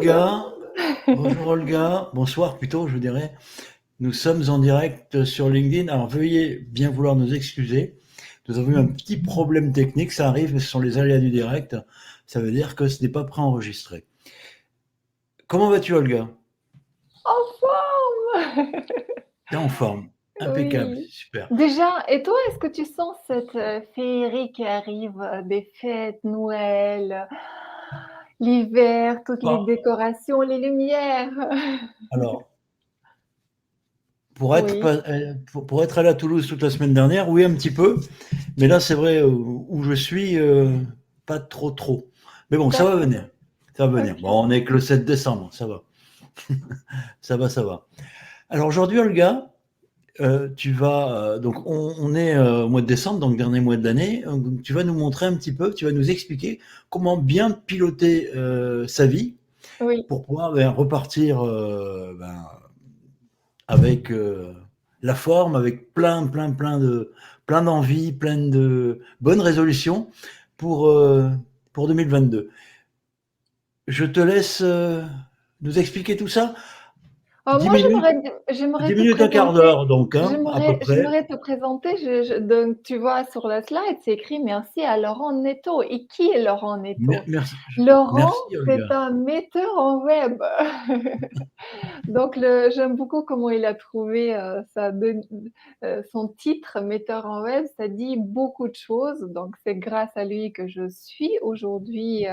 Olga, bonjour Olga, bonsoir plutôt, je dirais. Nous sommes en direct sur LinkedIn. Alors veuillez bien vouloir nous excuser. Nous avons eu un petit problème technique, ça arrive, ce sont les aléas du direct. Ça veut dire que ce n'est pas préenregistré. Comment vas-tu Olga? En forme! T'es en forme. Impeccable, Oui. super. Déjà, et toi, est-ce que tu sens cette féerie qui arrive des fêtes, Noël, l'hiver, toutes les Bon, décorations, les lumières? alors, pour être, Oui, pour être allé à Toulouse toute la semaine dernière, oui un petit peu, mais là c'est vrai, où je suis, pas trop trop. Mais bon, ça va d'accord, venir. Ça va venir. ok. Bon, on est que le 7 décembre, ça va. Ça va, ça va. Alors aujourd'hui, Olga, tu vas donc on est au mois de décembre, donc dernier mois de l'année. Tu vas nous montrer un petit peu, tu vas nous expliquer comment bien piloter sa vie Oui. pour pouvoir repartir avec la forme, avec plein d'envies, plein de bonnes résolutions pour euh, pour 2022. Je te laisse nous expliquer tout ça. Alors 10 moi, minutes, j'aimerais 10 te minutes, un quart présenter. d'heure, donc, hein, à peu près. J'aimerais te présenter. Donc, tu vois sur la slide, c'est écrit merci à Laurent Netto. Et qui est Laurent Netto? Merci, Laurent, merci c'est Olga. un metteur en web. Donc, j'aime beaucoup comment il a trouvé son titre, metteur en web. Ça dit beaucoup de choses. Donc, c'est grâce à lui que je suis aujourd'hui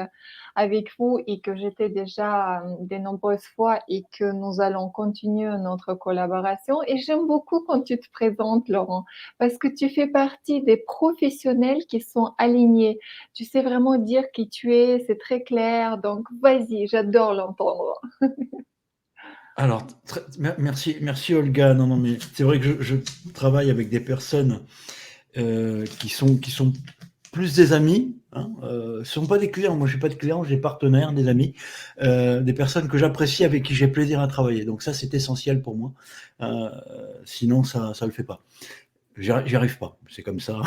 avec vous et que j'étais déjà de nombreuses fois et que nous allons continuer notre collaboration. Et j'aime beaucoup quand tu te présentes, Laurent, parce que tu fais partie des professionnels qui sont alignés. Tu sais vraiment dire qui tu es, c'est très clair. Donc, vas-y, j'adore l'entendre. Alors, merci, merci Olga. Non, non, mais c'est vrai que je travaille avec des personnes qui sont plus des amis. Hein, ce sont pas des clients. Moi, je suis pas de clients, j'ai des partenaires, des amis, des personnes que j'apprécie, avec qui j'ai plaisir à travailler. Donc ça, c'est essentiel pour moi. Euh, Sinon, ça le fait pas. J'y arrive pas. C'est comme ça.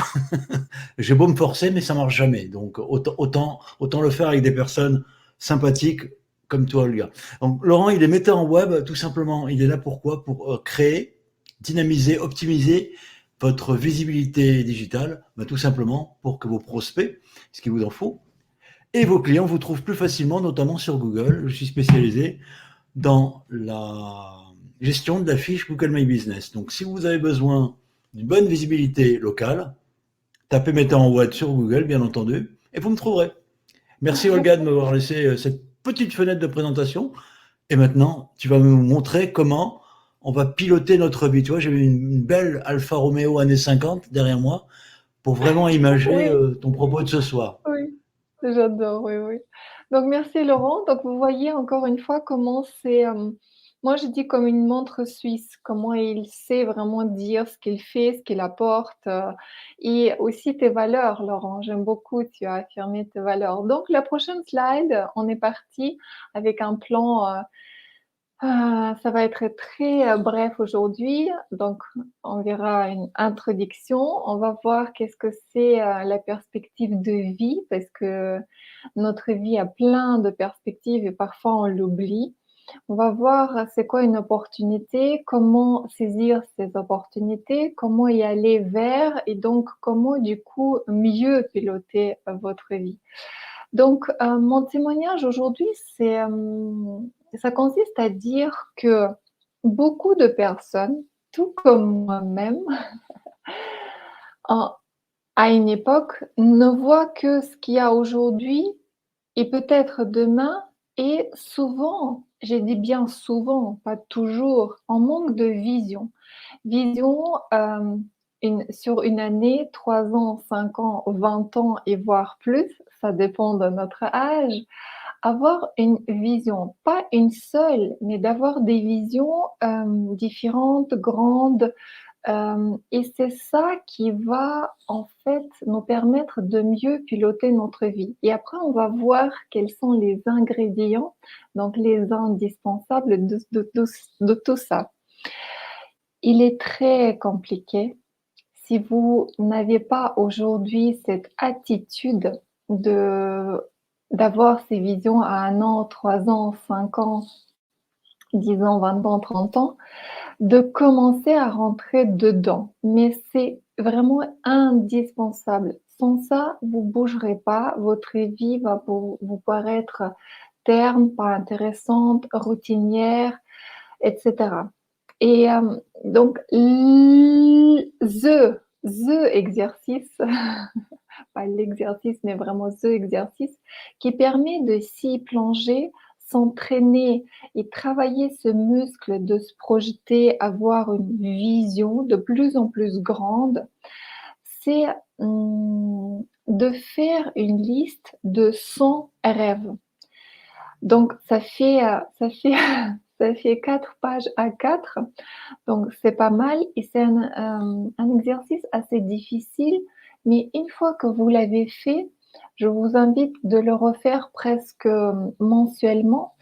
J'ai beau me forcer, mais ça marche jamais. Donc autant le faire avec des personnes sympathiques comme toi, Olga. Donc Laurent, il est metteur en web, tout simplement. Il est là pourquoi? Pour créer, dynamiser, optimiser votre visibilité digitale, tout simplement pour que vos prospects, ce qu'il vous en faut, et vos clients vous trouvent plus facilement, notamment sur Google. Je suis spécialisé dans la gestion de la fiche Google My Business. Donc si vous avez besoin d'une bonne visibilité locale, tapez metteur en web sur Google, bien entendu, et vous me trouverez. Merci Olga de m'avoir laissé cette petite fenêtre de présentation. Et maintenant, tu vas me montrer comment on va piloter notre vie. Tu vois, j'ai une belle Alfa Romeo années 50 derrière moi pour vraiment imager Oui, ton propos de ce soir. oui, j'adore, oui, oui. Donc merci Laurent. Donc vous voyez encore une fois comment c'est, moi je dis comme une montre suisse, comment il sait vraiment dire ce qu'il fait, ce qu'il apporte, et aussi tes valeurs Laurent. J'aime beaucoup, tu as affirmé tes valeurs. Donc la prochaine slide, on est parti avec un plan, ça va être très, bref aujourd'hui, donc on verra une introduction. On va voir qu'est-ce que c'est, la perspective de vie parce que notre vie a plein de perspectives et parfois on l'oublie. On va voir c'est quoi une opportunité, comment saisir ces opportunités, comment y aller vers et donc comment du coup mieux piloter, votre vie. Donc, mon témoignage aujourd'hui, ça consiste à dire que beaucoup de personnes, tout comme moi-même, en à une époque, ne voient que ce qu'il y a aujourd'hui et peut-être demain et souvent, j'ai dit bien souvent, pas toujours, en manque de vision. Vision, sur une année, 3 ans, 5 ans, 20 ans et voire plus, ça dépend de notre âge. Avoir une vision, pas une seule, mais d'avoir des visions, différentes, grandes, et c'est ça qui va, en fait, nous permettre de mieux piloter notre vie. Et après, on va voir quels sont les ingrédients, donc les indispensables de tout ça. Il est très compliqué si vous n'avez pas aujourd'hui cette attitude de d'avoir ces visions à 1 an, 3 ans, 5 ans, 10 ans, 20 ans, 30 ans, de commencer à rentrer dedans. Mais c'est vraiment indispensable. Sans ça, vous bougerez pas, votre vie va vous paraître terne, pas intéressante, routinière, et cetera. Et donc the exercice, pas l'exercice, mais vraiment the exercice qui permet de s'y plonger, s'entraîner et travailler ce muscle de se projeter, avoir une vision de plus en plus grande, c'est, de faire une liste de 100 rêves. Donc ça fait ça fait 4 pages A4, donc c'est pas mal et c'est un exercice assez difficile, mais une fois que vous l'avez fait, je vous invite de le refaire presque, mensuellement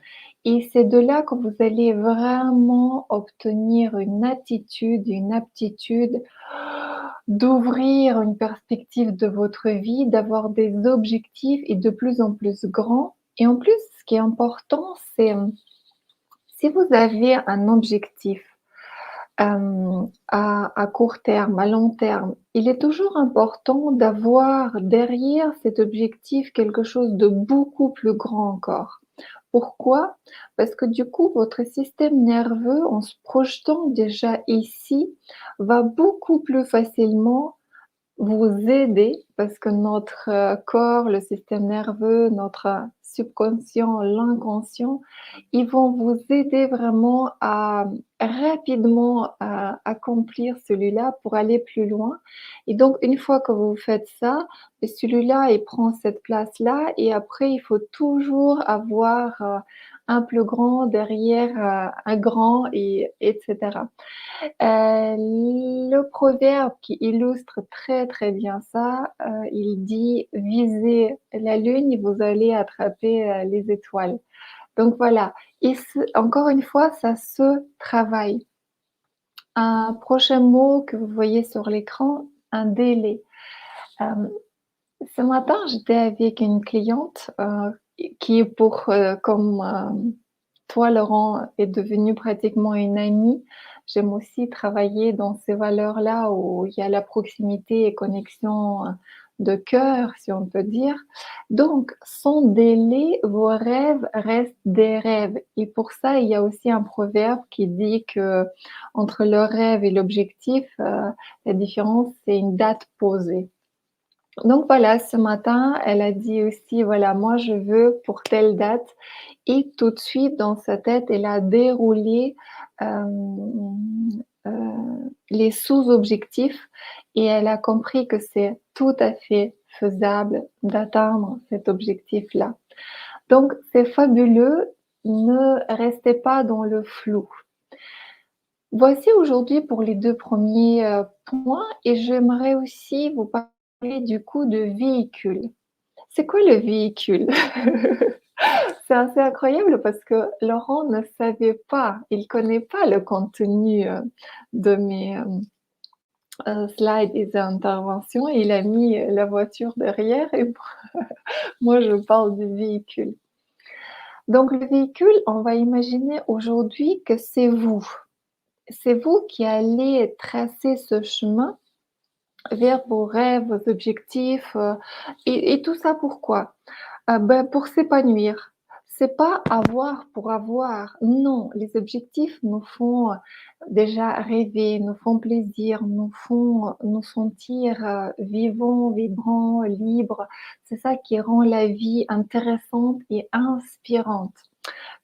et c'est de là que vous allez vraiment obtenir une attitude, une aptitude d'ouvrir une perspective de votre vie, d'avoir des objectifs et de plus en plus grands et en plus, ce qui est important, c'est, si vous avez un objectif, à court terme, à long terme, il est toujours important d'avoir derrière cet objectif quelque chose de beaucoup plus grand encore. Pourquoi? Parce que du coup, votre système nerveux, en se projetant déjà ici, va beaucoup plus facilement vous aider parce que notre, corps, le système nerveux, notre subconscient, l'inconscient, ils vont vous aider vraiment à rapidement accomplir celui-là pour aller plus loin et donc une fois que vous faites ça, celui-là, il prend cette place-là et après il faut toujours avoir, un plus grand derrière, un grand et cetera. Le proverbe qui illustre très, très bien ça, il dit: «Visez la lune et vous allez attraper, les étoiles». Donc voilà et encore une fois, ça se travaille. Un prochain mot que vous voyez sur l'écran, un délai. Hem, Ce matin, j'étais avec une cliente, qui comme, toi, Laurent, est devenue pratiquement une amie. J'aime aussi travailler dans ces valeurs-là où il y a la proximité et connexion, de cœur, si on peut dire. Donc sans délai, vos rêves restent des rêves et pour ça, il y a aussi un proverbe qui dit qu'entre le rêve et l'objectif, la différence, c'est une date posée. Donc voilà, ce matin, elle a dit aussi: «Voilà, moi je veux pour telle date» et tout de suite dans sa tête, elle a déroulé, les sous-objectifs et elle a compris que c'est tout à fait faisable d'atteindre cet objectif-là. Donc c'est fabuleux, ne restez pas dans le flou. Voici aujourd'hui pour les 2 premiers points et j'aimerais aussi vous parler du coup de véhicule. C'est quoi le véhicule? C'est assez incroyable parce que Laurent ne savait pas, il connaît pas le contenu, de mes, slides et interventions. Il a mis, la voiture derrière et moi je parle du véhicule. Donc le véhicule, on va imaginer aujourd'hui que c'est vous. C'est vous qui allez tracer ce chemin vers vos rêves, vos objectifs, et tout ça pourquoi? Pour s'épanouir. C'est pas avoir pour avoir. Non, les objectifs nous font, déjà rêver, nous font plaisir, nous font nous sentir, vivants, vibrants, libres. C'est ça qui rend la vie intéressante et inspirante.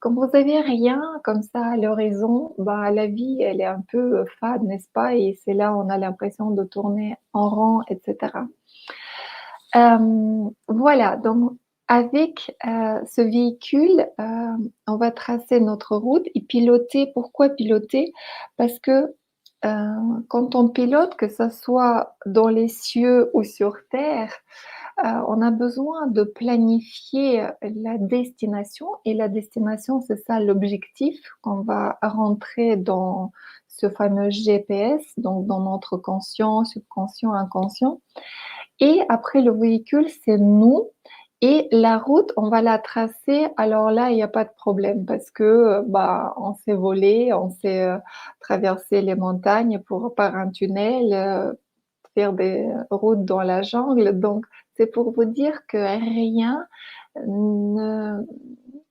Quand vous avez rien comme ça à l'horizon, bah, la vie, elle est un peu, fade, n'est-ce pas? Et c'est là, où on a l'impression de tourner en rond et cetera. Voilà, donc avec, ce véhicule, on va tracer notre route et piloter. Pourquoi piloter? Parce que, quand on pilote, que ça soit dans les cieux ou sur terre, on a besoin de planifier, la destination et la destination, c'est ça l'objectif qu'on va rentrer dans ce fameux GPS, donc dans notre conscient, subconscient, inconscient et après le véhicule, c'est nous Et la route, on va la tracer, alors là, il y a pas de problème parce que, bah, on s'est volé, on s'est, traversé les montagnes pour par un tunnel, faire des routes dans la jungle. Donc c'est pour vous dire que rien ne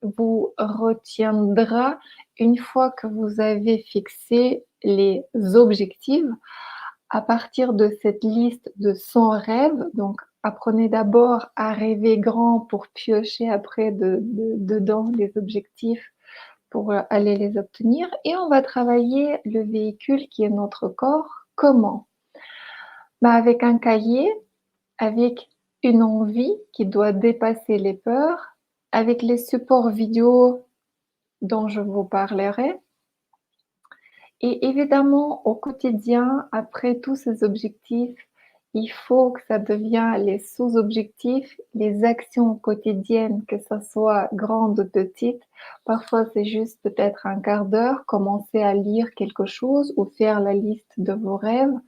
vous retiendra une fois que vous avez fixé les objectifs. À partir de cette liste de 100 rêves, donc apprenez d'abord à rêver grand pour piocher après dedans les objectifs pour, aller les obtenir et on va travailler le véhicule qui est notre corps. Comment? Bah, avec un cahier, avec une envie qui doit dépasser les peurs, avec les supports vidéo dont je vous parlerai et évidemment au quotidien, après tous ces objectifs, il faut que ça devienne les sous-objectifs, les actions quotidiennes, que ça soit grandes ou petites. Parfois, c'est juste peut-être un quart d'heure, commencer à lire quelque chose ou faire la liste de vos rêves.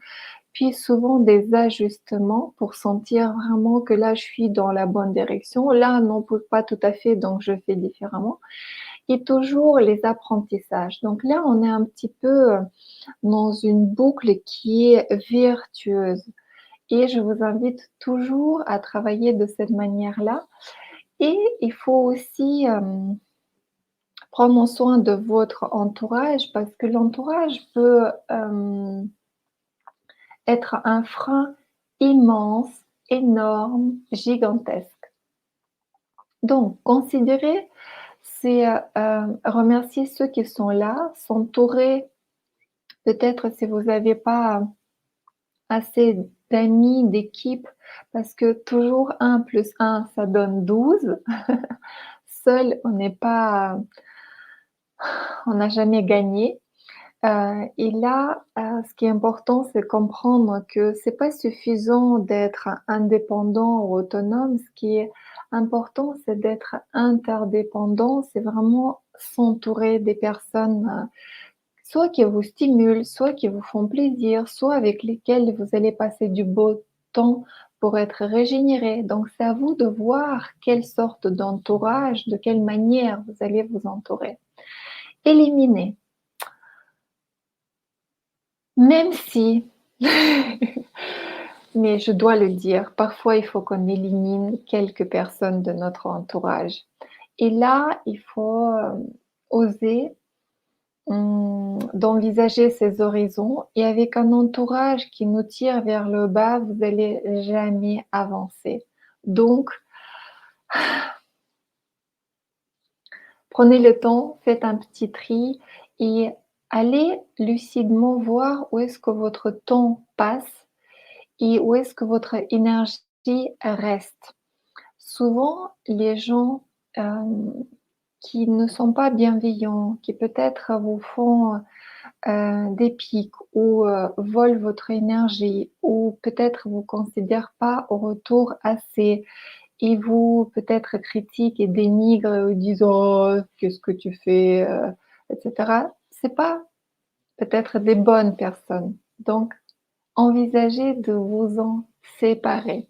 Puis souvent des ajustements pour sentir vraiment que là, je suis dans la bonne direction. Là, non, pas tout à fait, donc je fais différemment. Et toujours les apprentissages. Donc là, on est un petit peu dans une boucle qui est vertueuse. Et je vous invite toujours à travailler de cette manière-là. Et il faut aussi prendre soin de votre entourage parce que l'entourage peut être un frein immense, énorme, gigantesque. Donc, considérez, c'est remercier ceux qui sont là, s'entourer, peut-être si vous n'avez pas assez d'amis, d'équipe, parce que toujours un plus un, ça donne 12. Seul, on n'a jamais gagné. Et là, ce qui est important, c'est comprendre que c'est pas suffisant d'être indépendant ou autonome. Ce qui est important, c'est d'être interdépendant. C'est vraiment s'entourer des personnes, soit qui vous stimulent, soit qui vous font plaisir, soit avec lesquelles vous allez passer du beau temps pour être régénéré. Donc c'est à vous de voir quelle sorte d'entourage, de quelle manière vous allez vous entourer. Éliminer. Même si, mais je dois le dire, parfois il faut qu'on élimine quelques personnes de notre entourage. Et là, il faut oser d'envisager ces horizons et avec un entourage qui nous tire vers le bas, vous allez jamais avancer. Donc, prenez le temps, faites un petit tri et allez lucidement voir où est-ce que votre temps passe et où est-ce que votre énergie reste. Souvent, les gens qui ne sont pas bienveillants, qui peut-être vous font des pics ou volent votre énergie ou peut-être vous considèrent pas au retour assez et vous peut-être critiquent et dénigrent ou disent: «Oh, qu'est-ce que tu fais?» et cetera. C'est pas peut-être des bonnes personnes. Donc envisagez de vous en séparer.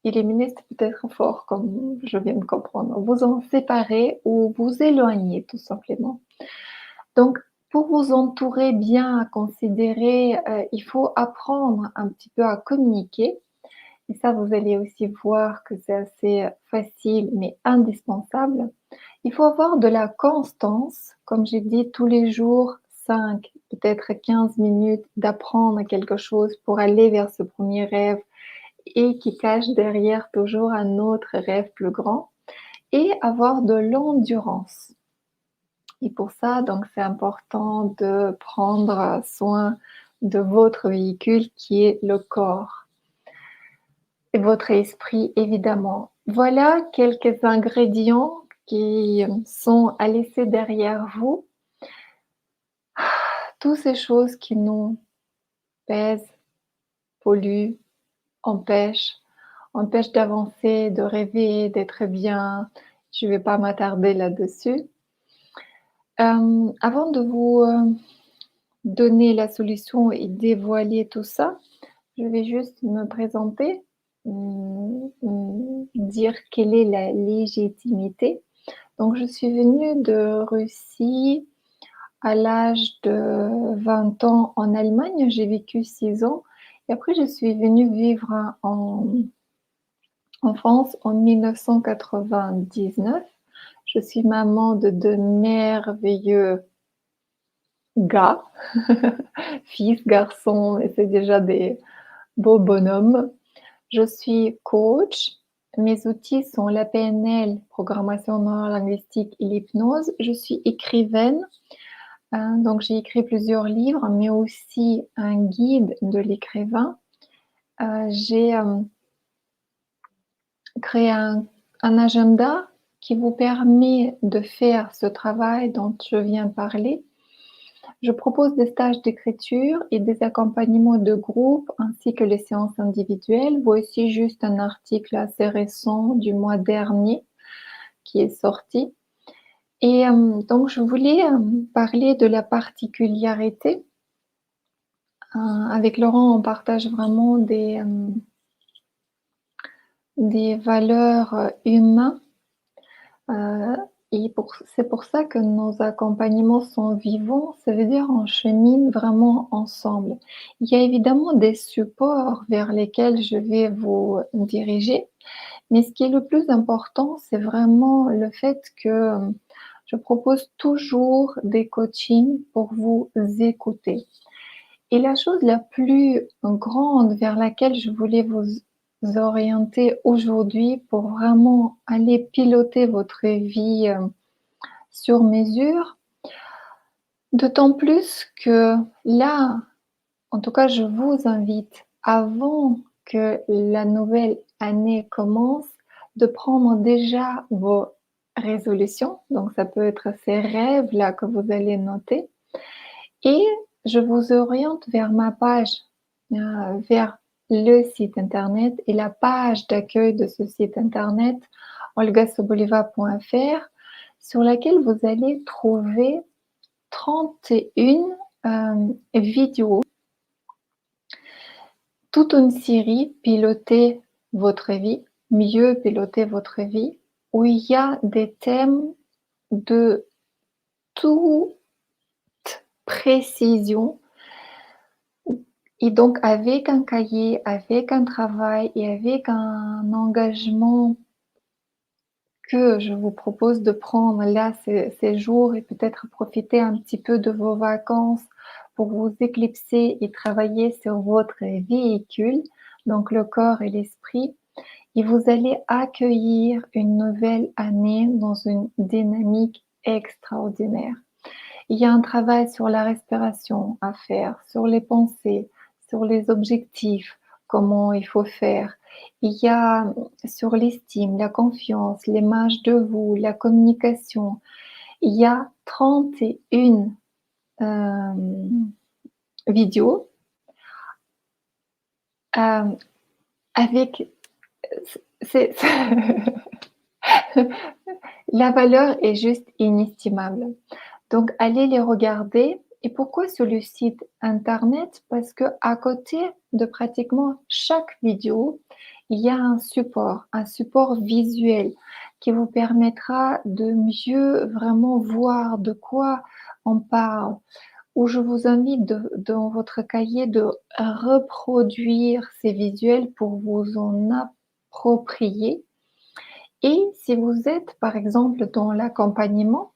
Éliminer, c'est peut-être fort comme je viens de comprendre. Vous en séparer ou vous éloigner tout simplement. Donc pour vous entourer bien, à considérer, il faut apprendre un petit peu à communiquer et ça vous allez aussi voir que c'est assez facile mais indispensable. Il faut avoir de la constance, comme j'ai dit tous les jours 5, peut-être 15 minutes d'apprendre quelque chose pour aller vers ce premier rêve et qui cache derrière toujours un autre rêve plus grand et avoir de l'endurance. Et pour ça, donc c'est important de prendre soin de votre véhicule qui est le corps et votre esprit évidemment. Voilà quelques ingrédients qui sont à laisser derrière vous. Toutes ces choses qui nous pèsent, polluent, empêchent d'avancer, de rêver, d'être bien. Je ne vais pas m'attarder là-dessus. Avant de vous, donner la solution et dévoiler tout ça, je vais juste me présenter. dire quelle est la légitimité. Donc je suis venue de Russie à l'âge de 20 ans en Allemagne. J'ai vécu 6 ans et après je suis venue vivre en France en 1999. Je suis maman de 2 merveilleux gars, fils, garçons, et c'est déjà des beaux bonhommes. Je suis coach. Mes outils sont la PNL, programmation neurolinguistique et l'hypnose. Je suis écrivaine, donc j'ai écrit plusieurs livres, mais aussi un guide de l'écrivain. J'ai créé un agenda qui vous permet de faire ce travail dont je viens de parler. Je propose des stages d'écriture et des accompagnements de groupe ainsi que les séances individuelles. Voici juste un article assez récent du mois dernier qui est sorti. Et donc je voulais parler de la particularité. Avec Laurent, on partage vraiment des valeurs humaines. Et c'est pour ça que nos accompagnements sont vivants, ça veut dire on chemine vraiment ensemble. Il y a évidemment des supports vers lesquels je vais vous diriger, mais ce qui est le plus important, c'est vraiment le fait que je propose toujours des coachings pour vous écouter. Et la chose la plus grande vers laquelle je voulais vous orienter aujourd'hui pour vraiment aller piloter votre vie sur mesure, d'autant plus que là, en tout cas, je vous invite, avant que la nouvelle année commence, de prendre déjà vos résolutions. Donc, ça peut être ces rêves-là que vous allez noter. Et je vous oriente vers ma page, vers le site internet et la page d'accueil de ce site internet, olgasoboliva.fr, sur laquelle vous allez trouver 31 vidéos, toute une série piloter votre vie, mieux piloter votre vie, où il y a des thèmes de toute précision. Et donc avec un cahier, avec un travail et avec un engagement que je vous propose de prendre là ces jours et peut-être profiter un petit peu de vos vacances pour vous éclipser et travailler sur votre véhicule, donc le corps et l'esprit, et vous allez accueillir une nouvelle année dans une dynamique extraordinaire. Il y a un travail sur la respiration à faire, sur les pensées, sur les objectifs, comment il faut faire. Il y a sur l'estime, la confiance, l'image de vous, la communication. Il y a 31 vidéos avec... c'est- la valeur est juste inestimable. Donc, allez les regarder. Et pourquoi sur le site internet? Parce que à côté de pratiquement chaque vidéo, il y a un support visuel qui vous permettra de mieux vraiment voir de quoi on parle. Où je vous invite dans votre cahier de reproduire ces visuels pour vous en approprier. Et si vous êtes, par exemple, dans l'accompagnement,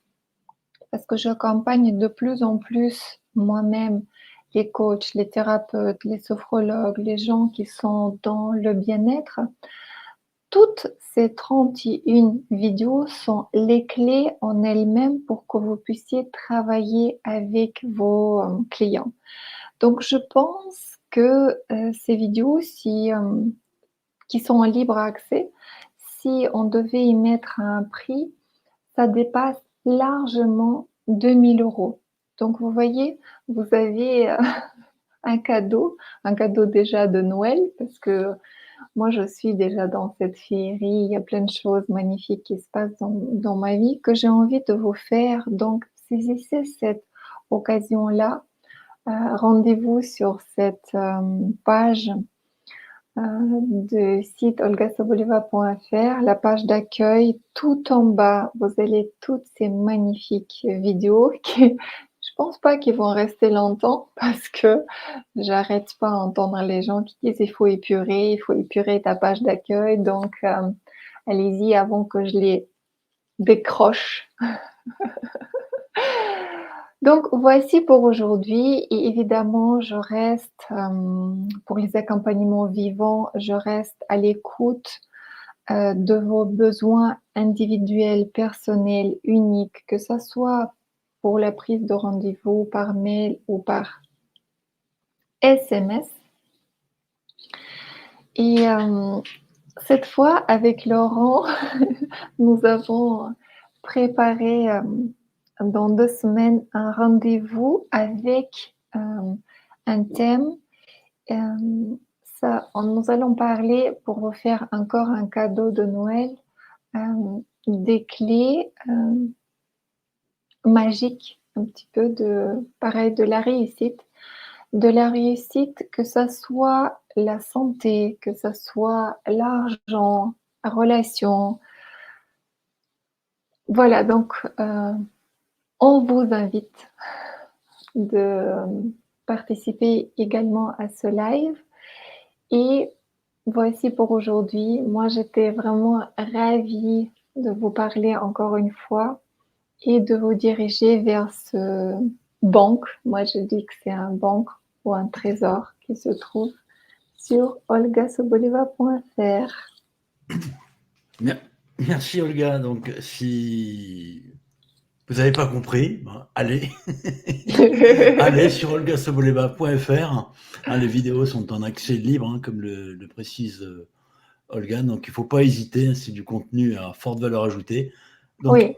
parce que j'accompagne de plus en plus moi-même les coachs, les thérapeutes, les sophrologues, les gens qui sont dans le bien-être. Toutes ces 31 vidéos sont les clés en elles-mêmes pour que vous puissiez travailler avec vos clients. Donc je pense que ces vidéos, qui sont en libre accès, si on devait y mettre un prix, ça dépasse largement 2 000 €. Donc vous voyez, vous avez un cadeau déjà de Noël, parce que moi je suis déjà dans cette féerie, il y a plein de choses magnifiques qui se passent dans ma vie que j'ai envie de vous faire. Donc saisissez cette occasion-là. Rendez-vous sur cette page du site olgasoboleva.fr, la page d'accueil, tout en bas, vous avez toutes ces magnifiques vidéos qui, je pense pas qu'ils vont rester longtemps parce que j'arrête pas à entendre les gens qui disent il faut épurer ta page d'accueil. Donc, allez-y avant que je les décroche. Donc, voici pour aujourd'hui et évidemment, je reste, pour les accompagnements vivants, je reste à l'écoute, de vos besoins individuels, personnels, uniques, que ça soit pour la prise de rendez-vous par mail ou par SMS. Et cette fois, avec Laurent, nous avons préparé, dans 2 semaines, un rendez-vous avec, un thème. Nous allons parler, pour vous faire encore un cadeau de Noël, des clés magiques, un petit peu pareil, de la réussite. De la réussite, que ça soit la santé, que ça soit l'argent, la relation. Voilà, donc on vous invite de participer également à ce live. Et voici pour aujourd'hui. Moi, j'étais vraiment ravie de vous parler encore une fois et de vous diriger vers ce banque. Moi, je dis que c'est un banque ou un trésor qui se trouve sur olgasoboleva.fr. Merci Olga. Donc, si vous n'avez pas compris, allez. Allez sur olgasoboleva.fr. Les vidéos sont en accès libre, comme le précise Olga. Donc, il ne faut pas hésiter. C'est du contenu à forte valeur ajoutée. Donc, Oui.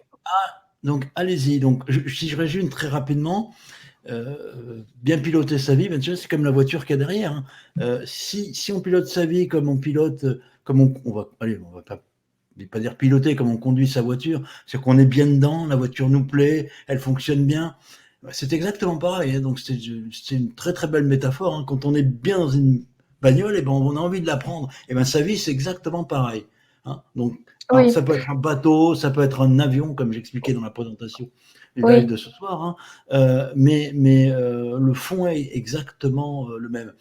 Donc allez-y. Donc, si je résume très rapidement, bien piloter sa vie, bien sûr, c'est comme la voiture qu'il y a derrière. Si on pilote sa vie comme on pilote, comme on va pas dire piloter comme on conduit sa voiture, c'est qu'on est bien dedans, la voiture nous plaît, elle fonctionne bien. C'est exactement pareil. Donc c'est une très très belle métaphore. Quand on est bien dans une bagnole, et ben on a envie de la prendre. Et ben sa vie c'est exactement pareil. Donc alors, Oui. ça peut être un bateau, ça peut être un avion, comme j'expliquais dans la présentation du live Oui. de ce soir, mais le fond est exactement le même.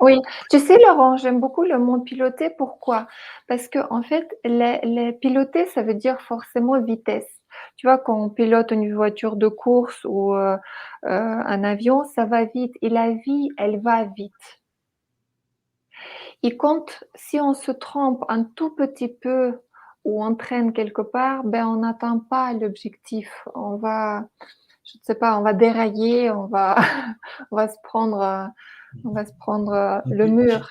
Oui, tu sais, Laurent, j'aime beaucoup le mot piloter. Pourquoi? Parce que en fait, les piloter, ça veut dire forcément vitesse. Tu vois, quand on pilote une voiture de course ou un avion, ça va vite. Et la vie, elle va vite. Et si on se trompe un tout petit peu ou on traîne quelque part, ben on n'atteint pas l'objectif. Je ne sais pas, on va dérailler, on va on va se prendre le mur.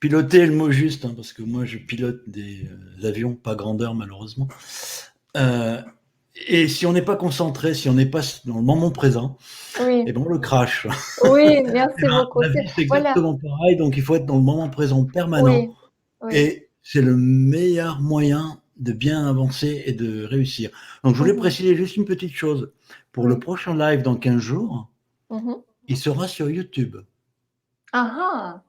Piloter est le mot juste, parce que moi je pilote des avions, pas grandeur malheureusement. Et si on n'est pas concentré, si on n'est pas dans le moment présent, Oui, et ben on le crache. oui, merci beaucoup. La vie c'est Voilà, exactement pareil, donc il faut être dans le moment présent permanent. oui, oui. Et c'est le meilleur moyen de bien avancer et de réussir. Donc je voulais Mhm, préciser juste une petite chose. Pour le oui. prochain live dans 15 jours, Mhm. il sera sur YouTube. Ah ah,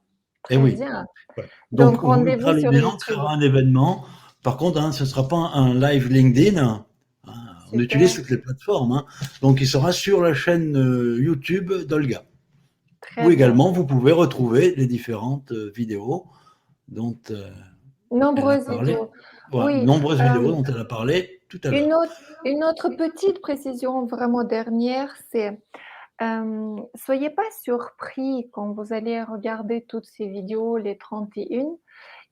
Eh très oui. bien. Voilà. Donc, Donc on vous mettra rendez-vous le sur lien, on YouTube. créera un événement. Par contre, ce ne sera pas un live LinkedIn. On utilise Super, toutes les plateformes. Donc il sera sur la chaîne YouTube d'Olga. Où très bien. également vous pouvez retrouver les différentes vidéos dont elle a Nombreuses parlé. vidéos. Voilà, Oui, nombreuses vidéos euh, dont elle a parlé tout à une l'heure. autre, une autre petite précision vraiment dernière, c'est soyez pas surpris quand vous allez regarder toutes ces vidéos, les 31.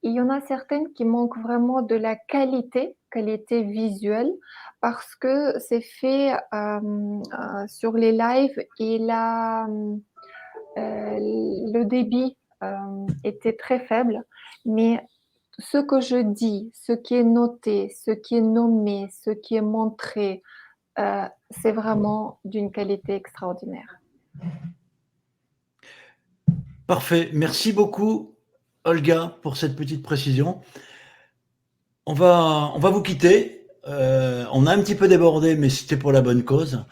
Il y en a certaines qui manquent vraiment de la qualité visuelle, parce que c'est fait sur les lives et le débit était très faible. Mais ce que je dis, ce qui est noté, ce qui est nommé, ce qui est montré, c'est vraiment d'une qualité extraordinaire. Parfait. Merci beaucoup, Olga, pour cette petite précision. On va vous quitter. On a un petit peu débordé, mais c'était pour la bonne cause.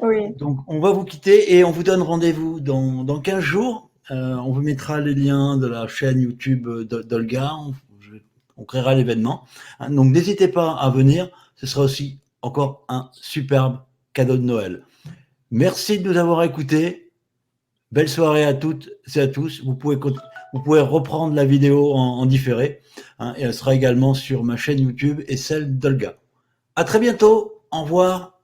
Oui, Donc, on va vous quitter et on vous donne rendez-vous dans 15 jours On vous mettra les liens de la chaîne YouTube d'Olga. On créera l'événement. Hein, donc n'hésitez pas à venir. Ce sera aussi encore un superbe cadeau de Noël. Merci de nous avoir écoutés. Belle soirée à toutes et à tous. Vous pouvez reprendre la vidéo en différé. Hein, et elle sera également sur ma chaîne YouTube et celle d'Olga. À très bientôt. Au revoir.